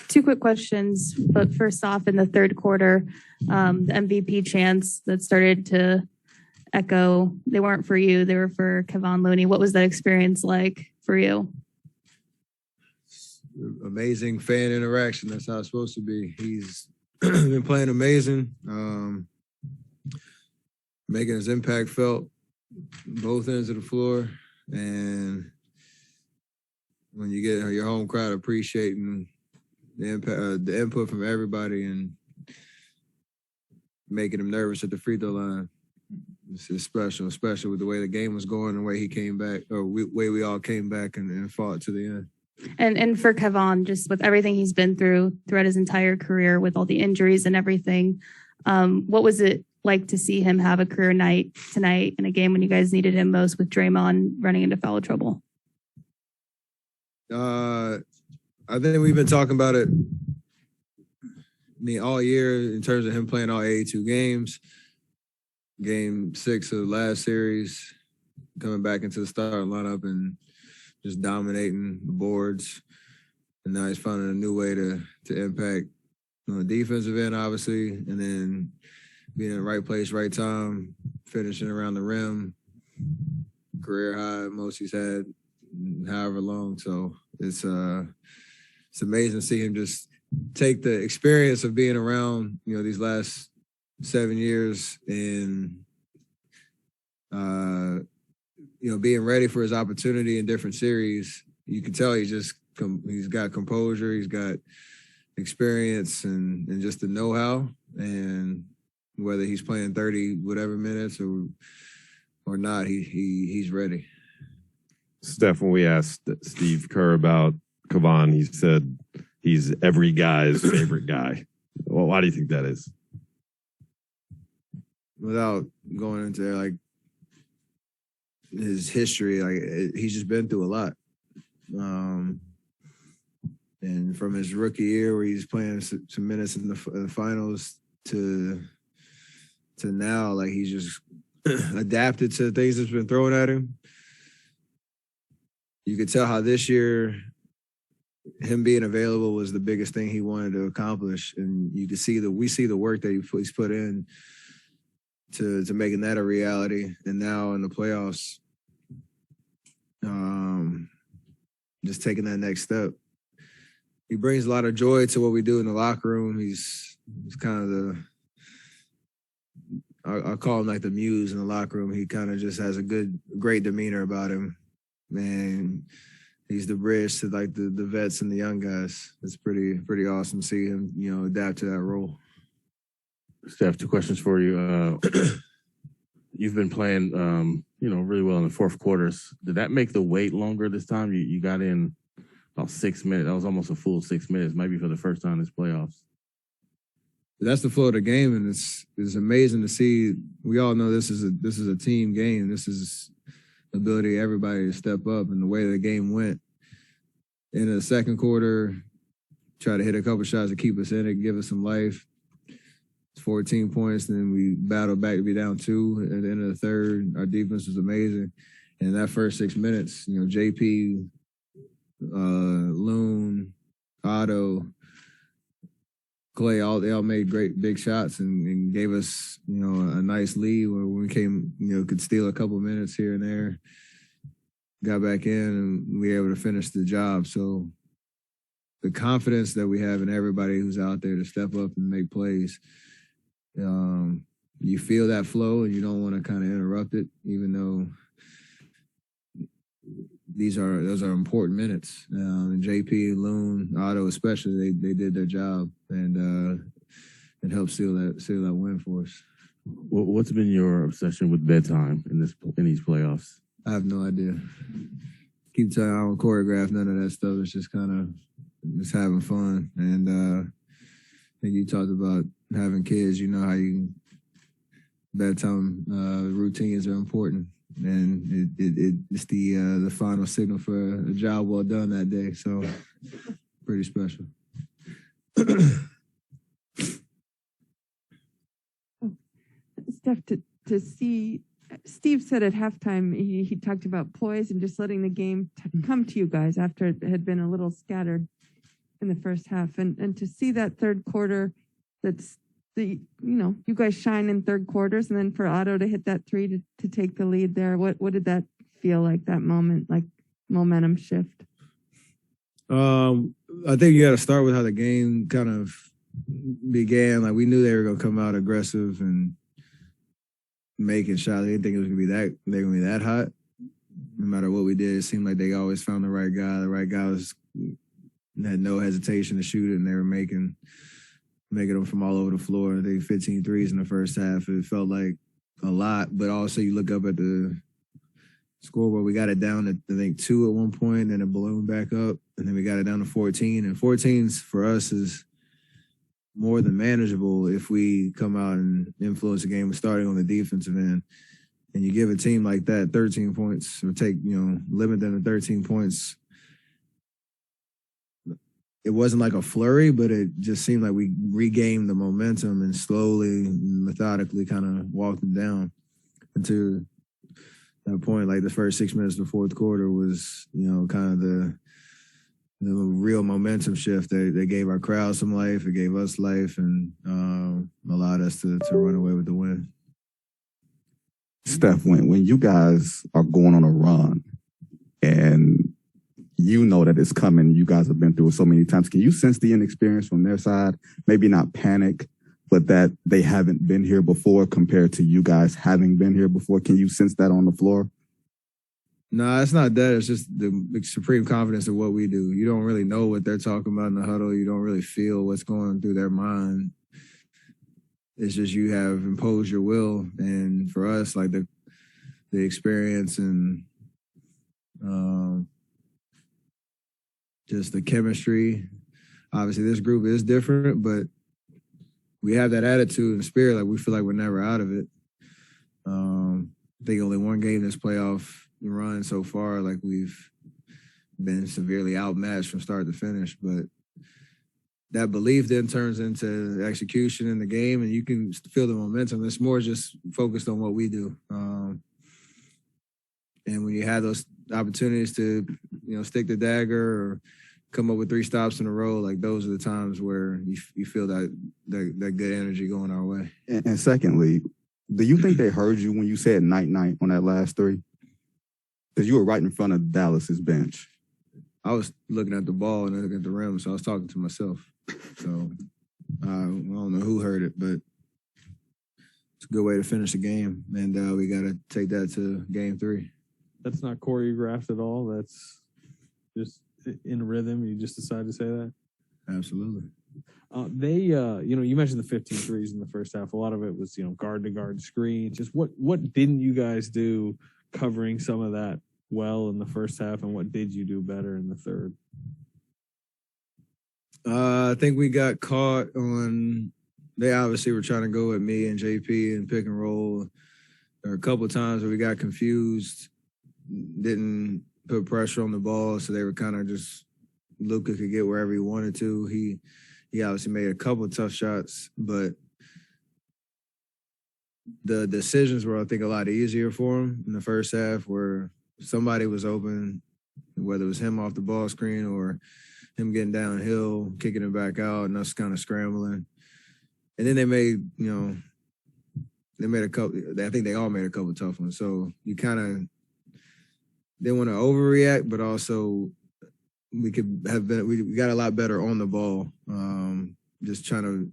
Two quick questions, but first off, in the third quarter, the MVP chants that started to echo, they weren't for you, they were for Kevon Looney. What was that experience like for you? Amazing fan interaction. That's how it's supposed to be. He's been playing amazing, making his impact felt both ends of the floor. And when you get your home crowd appreciating the impact, the input from everybody, and making him nervous at the free throw line, it's just special, especially with the way the game was going, the way he came back, or way we all came back and fought to the end. And for Kevon, just with everything he's been through throughout his entire career, with all the injuries and everything, what was it like to see him have a career night tonight in a game when you guys needed him most, with Draymond running into foul trouble? I think we've been talking about it all year in terms of him playing all 82 games. Game 6 of the last series, coming back into the starting lineup and just dominating the boards. And now he's finding a new way to impact on the defensive end, obviously, and then being in the right place, right time, finishing around the rim, career high, most he's had however long. So it's amazing to see him just take the experience of being around, these last 7 years and, being ready for his opportunity in different series. You can tell he's got composure, he's got experience and just the know-how, and whether he's playing 30 whatever minutes or not, he's ready. Steph, when we asked Steve Kerr about Kevon, he said he's every guy's favorite guy. Well, why do you think that is? Without going into his history, he's just been through a lot. And from his rookie year where he's playing some minutes in the finals to now, he's just adapted to things that's been thrown at him. You could tell how this year him being available was the biggest thing he wanted to accomplish, and you can see we see the work that he's put in to making that a reality. And now in the playoffs, just taking that next step. He brings a lot of joy to what we do in the locker room. He's kind of I call him like the muse in the locker room. He kind of just has a great demeanor about him. Man, he's the bridge to the vets and the young guys. It's pretty awesome to see him, adapt to that role. Steph, 2 questions for you. You've been playing, really well in the fourth quarters. Did that make the wait longer this time? You got in about 6 minutes. That was almost a full 6 minutes, maybe for the first time in this playoffs. That's the flow of the game, and it's amazing to see. We all know this is a team game. This is the ability of everybody to step up, and the way the game went. In the second quarter, try to hit a couple shots to keep us in it, give us some life. 14 points, and then we battled back to be down 2 at the end of the third. Our defense was amazing. And that first 6 minutes, JP, Loon, Otto, Clay, they all made great big shots and gave us, a nice lead where we could steal a couple minutes here and there. Got back in and we were able to finish the job. So the confidence that we have in everybody who's out there to step up and make plays, you feel that flow and you don't want to kind of interrupt it, even though those are important minutes. JP, Loon, Otto especially, they did their job and helped seal that win for us. What's been your obsession with bedtime in these playoffs? I have no idea. Keep telling I don't choreograph none of that stuff. It's just kind of just having fun. And I think you talked about having kids. You know how bedtime routines are important, and it's the final signal for a job well done that day. So pretty special. Steph, to see, Steve said at halftime he talked about poise and just letting the game come to you guys after it had been a little scattered. in the first half, and to see that third quarter, that's you guys shine in third quarters, and then for Otto to hit that three to take the lead there. What did that feel like, that moment, like momentum shift? I think you got to start with how the game kind of began. Like, we knew they were going to come out aggressive and making shots. They didn't think it was going to be that hot. No matter what we did, it seemed like they always found the right guy. The right guy had no hesitation to shoot it, and they were making them from all over the floor. I think 15 threes in the first half. It felt like a lot, but also you look up at the scoreboard, we got it down to, I think, 2 at one point, and it ballooned back up, and then we got it down to 14. And 14's for us is more than manageable if we come out and influence the game, starting on the defensive end. And you give a team like that 13 points, or limit them to 13 points. It wasn't like a flurry, but it just seemed like we regained the momentum and slowly, methodically kind of walked them down until that point. Like, the first 6 minutes of the fourth quarter was, kind of the real momentum shift. They gave our crowd some life. It gave us life, and allowed us to run away with the win. Steph, when you guys are going on a run and you know that it's coming, you guys have been through it so many times, can you sense the inexperience from their side? Maybe not panic, but that they haven't been here before compared to you guys having been here before. Can you sense that on the floor? No, it's not that. It's just the supreme confidence of what we do. You don't really know what they're talking about in the huddle. You don't really feel what's going through their mind. It's just you have imposed your will. And for us, like, the experience and just the chemistry. Obviously, this group is different, but we have that attitude and spirit. Like, we feel like we're never out of it. I think only one game this playoff run so far, like, we've been severely outmatched from start to finish. But that belief then turns into execution in the game, and you can feel the momentum. It's more just focused on what we do. And when you have those opportunities to, stick the dagger or come up with 3 stops in a row, like, those are the times where you feel that good energy going our way. And secondly, do you think they heard you when you said night-night on that last 3? Because you were right in front of Dallas's bench. I was looking at the ball and looking at the rim, so I was talking to myself. So I don't know who heard it, but it's a good way to finish the game. And we got to take that to game 3. That's not choreographed at all. That's just in rhythm. You just decided to say that? Absolutely. You mentioned the 15 threes in the first half. A lot of it was, guard to guard screens. Just what didn't you guys do covering some of that well in the first half, and what did you do better in the third? I think we got caught on. They obviously were trying to go at me and JP and pick and roll. There were a couple of times where we got confused, didn't put pressure on the ball, so they were kind of just, Luka could get wherever he wanted to. He obviously made a couple of tough shots, but the decisions were, I think, a lot easier for him in the first half, where somebody was open, whether it was him off the ball screen or him getting downhill, kicking it back out, and us kind of scrambling. And then they made a couple. I think they all made a couple tough ones. So you kind of didn't want to overreact, but also we got a lot better on the ball. Just trying to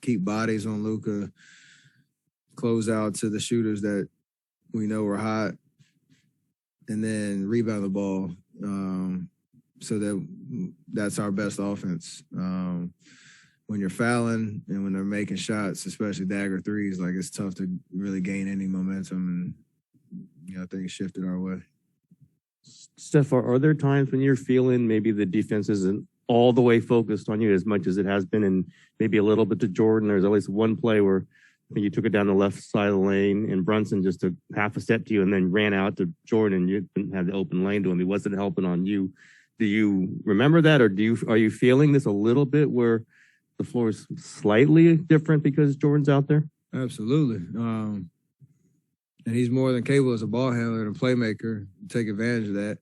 keep bodies on Luka, close out to the shooters that we know are hot, and then rebound the ball. So that's our best offense. When you're fouling and when they're making shots, especially dagger threes, like, it's tough to really gain any momentum. And I think it shifted our way. Steph, are there times when you're feeling maybe the defense isn't all the way focused on you as much as it has been, and maybe a little bit to Jordan? There's at least one play where you took it down the left side of the lane, and Brunson just took half a step to you and then ran out to Jordan. You didn't have the open lane to him. He wasn't helping on you. Do you remember that, or are you feeling this a little bit where the floor is slightly different because Jordan's out there? Absolutely. And he's more than capable as a ball handler and a playmaker to take advantage of that.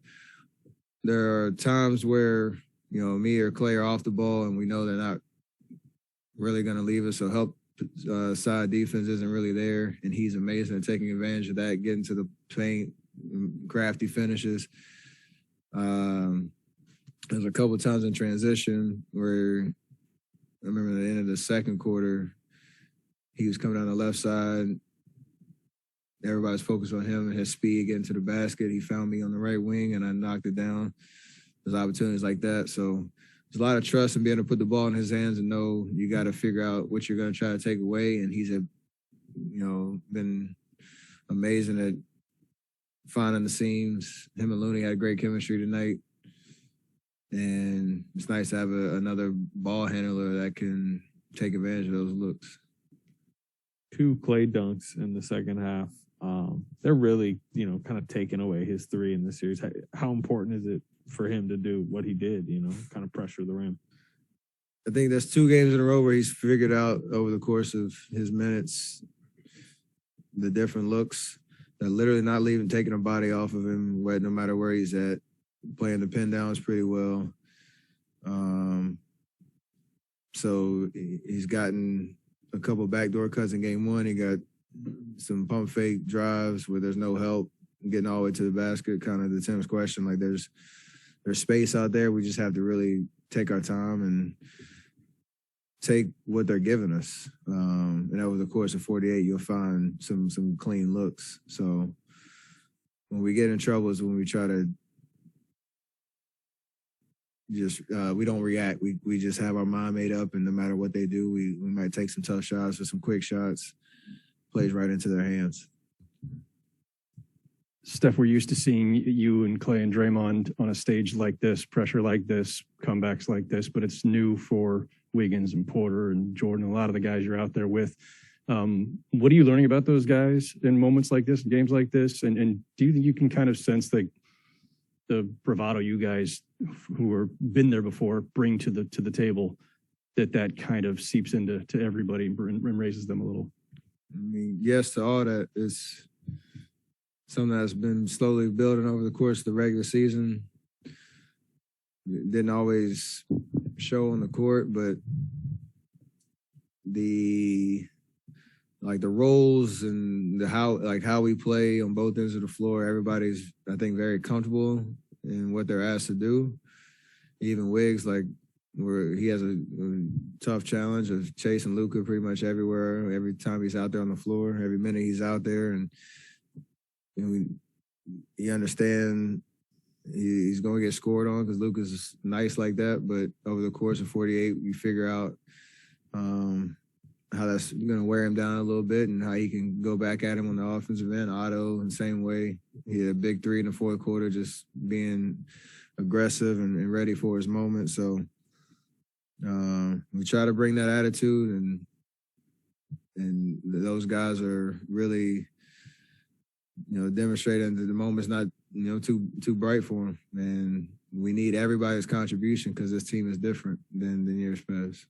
There are times where me or Clay are off the ball and we know they're not really going to leave us. So help side defense isn't really there. And he's amazing at taking advantage of that, getting to the paint, crafty finishes. There's a couple of times in transition where I remember at the end of the second quarter, he was coming down the left side. Everybody's focused on him and his speed getting to the basket. He found me on the right wing and I knocked it down. There's opportunities like that. So there's a lot of trust in being able to put the ball in his hands and know you got to figure out what you're going to try to take away. And he's been amazing at finding the seams. Him and Looney had great chemistry tonight. And it's nice to have another ball handler that can take advantage of those looks. 2 Clay dunks in the second half. They're really, kind of taking away his 3 in this series. How important is it for him to do what he did, kind of pressure the rim? I think there's 2 games in a row where he's figured out over the course of his minutes the different looks. They're literally not taking a body off of him, no matter where he's at. Playing the pin downs pretty well. So he's gotten a couple backdoor cuts in game 1. He got some pump fake drives where there's no help getting all the way to the basket. Kind of the Tim's question, like there's space out there. We just have to really take our time and take what they're giving us. And over the course of 48, you'll find some clean looks. So when we get in trouble is when we try to we don't react. We just have our mind made up, and no matter what they do, we might take some tough shots or some quick shots, plays right into their hands. Steph, we're used to seeing you and Clay and Draymond on a stage like this, pressure like this, comebacks like this, but it's new for Wiggins and Porter and Jordan, a lot of the guys you're out there with. What are you learning about those guys in moments like this, games like this? And do you think you can kind of sense the bravado you guys who have been there before bring to the table, that kind of seeps into everybody and raises them a little? I mean, yes to all that. It's something that's been slowly building over the course of the regular season. It didn't always show on the court, but the roles and how we play on both ends of the floor, everybody's, I think, very comfortable in what they're asked to do. Even Wiggs, where he has a tough challenge of chasing Luka pretty much everywhere, every time he's out there on the floor, every minute he's out there. And you understand he's going to get scored on because Luka's nice like that. But over the course of 48, we figure out how that's going to wear him down a little bit and how he can go back at him on the offensive end. Otto, in the same way, he had a big 3 in the fourth quarter, just being aggressive and ready for his moment. So we try to bring that attitude, and those guys are really, demonstrating that the moment's not, too bright for them. And we need everybody's contribution because this team is different than years past.